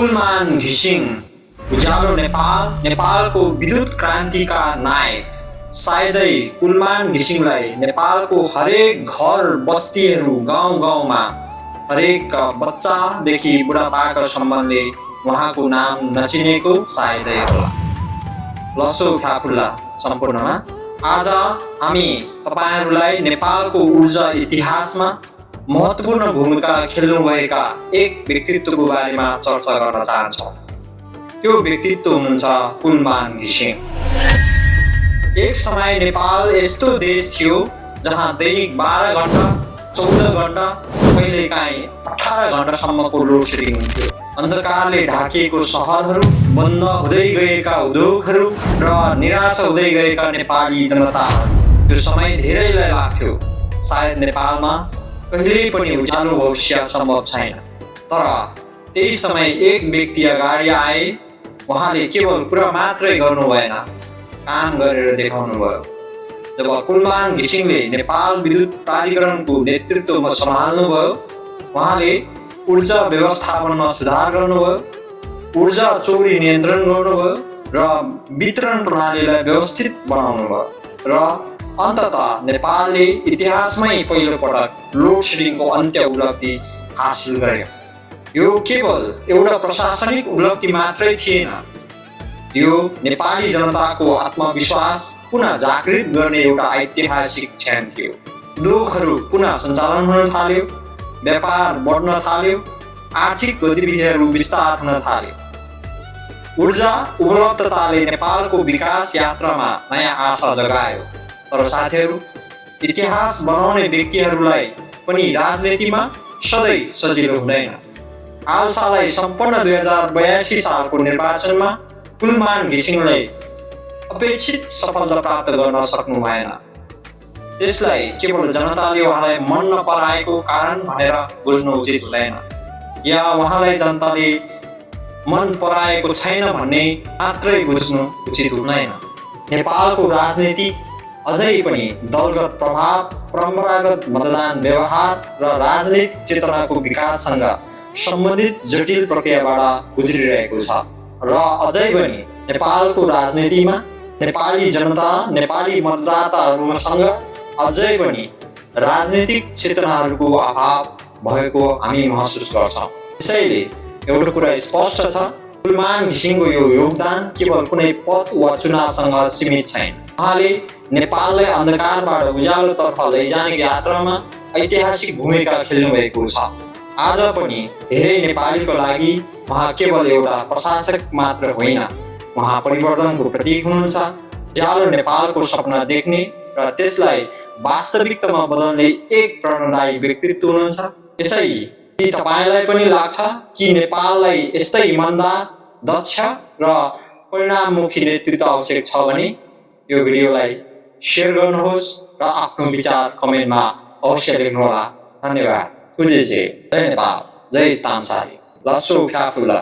कुलमान घिसिङ उज्यालो नेपाल नेपालको विद्युत क्रान्तिका नायक सायदै कुलमान घिसिङलाई नेपालको हरेक घर बस्तीहरू गाउँ गाउँमा हरेक बच्चादेखि बुढापाकासम्मले उहाँको नाम नचिनेको सायदै होला। लसो फ्याफुल्ला सम्पूर्णमा आज हामी तपाईहरूलाई नेपालको ऊर्जा इतिहासमा महत्त्वपूर्ण भूमिका खेल्नुभएका एक व्यक्तित्वको बारेमा चर्चा गर्न चाहन्छौँ। त्यो व्यक्तित्व हुनुहुन्छ कुलमान घिसिङ। एक समय नेपाल यस्तो देश थियो जहाँ दैनिक 12 घण्टा 14 घण्टा कहिलेकाहीँ 18 घण्टासम्मको लोड सेडिङ हुन्थ्यो। अन्धकारले ढाकिएको सहरहरू, बन्द हुँदै गएका उद्योगहरू र निराशा हुँदै गएका नेपाली जनताहरू। त्यो समय धेरैलाई लाग्थ्यो सायद नेपालमा कहिल्यै पनि उज्यालो भविष्य सम्भव छैन। तर त्यही समय एक व्यक्ति अगाडि आए। उहाँले केवल कुरा मात्रै गर्नु भएन, काम गरेर देखाउनु भयो। जब कुलमान घिसिङले नेपाल विद्युत प्राधिकरणको नेतृत्वमा सम्हाल्नु भयो, उहाँले ऊर्जा व्यवस्थापनमा सुधार गर्नुभयो, ऊर्जा चोरी नियन्त्रण गर्नुभयो र वितरण प्रणालीलाई व्यवस्थित बनाउनु भयो र अन्ततः नेपालले इतिहासमै पहिलो पटक लोड सेडिङको अन्त्य उपलब्धि हासिल गर्यो। यो केवल एउटा प्रशासनिक उपलब्धि मात्रै थिएन, यो नेपाली जनताको आत्मविश्वास पुनः जागृत गर्ने एउटा ऐतिहासिक क्षण थियो। उद्योगहरू पुनः सञ्चालन हुन थाल्यो, व्यापार बढ्न थाल्यो, आर्थिक गतिविधिहरू विस्तार हुन थाल्यो। ऊर्जा उपलब्धताले नेपालको विकास यात्रामा नयाँ आशा जगायो। तर साथीहरू, इतिहास बनाउने व्यक्तिहरूलाई पनि राजनीतिमा सधैँ सजिलो हुँदैन। हालसालै सम्पन्न 2082 सालको निर्वाचनमा कुलमान घिसिङले अपेक्षित सफलता प्राप्त गर्न सक्नु भएन। त्यसलाई केवल जनताले उहाँलाई मन नपराएको कारण भनेर बुझ्नु उचित हुँदैन, या उहाँलाई जनताले मन पराएको छैन भन्ने मात्रै बुझ्नु उचित हुँदैन। नेपालको राजनीति अझै पनि दलगत प्रभाव, परम्परागत मतदान व्यवहार र राजनीतिक चेतनाको विकाससँग सम्बन्धित जटिल प्रक्रियाबाट गुज्रिरहेको छ र अझै पनि नेपालको राजनीतिमा नेपाली जनता, नेपाली मतदाताहरूसँग अझै पनि राजनीतिक चेतनाहरूको अभाव भएको हामी महसुस गर्छौँ। त्यसैले एउटा कुरा स्पष्ट छ, कुलमान घिसिङको यो योगदान केवल कुनै पद वा चुनावसँग सीमित छैन। उहाँले नेपाललाई अन्धकारबाट उज्यालोतर्फ लैजाने यात्रामा ऐतिहासिक भूमिका खेल्नुभएको छ। आज पनि धेरै नेपालीको लागि उहाँ केवल एउटा प्रशासक मात्र होइन, उहाँ परिवर्तनको प्रतीक हुनुहुन्छ। उज्यालो नेपालको सपना देख्ने र त्यसलाई वास्तविकतामा बदल्ने एक प्रेरणादायी व्यक्तित्व हुनुहुन्छ। यसै तपाईलाई पनि लाग्छ कि नेपाललाई यस्तै इमानदार, दक्ष र परिणाममुखी नेतृत्व आवश्यक छ भने यो भिडियोलाई शेयर गर्नुहोस् र आफ्नो विचार कमेन्टमा अवश्य लेख्नुहोला। धन्यवाद। जय नेपाल, जय तामसाली, लसो फ्याफुल्ला।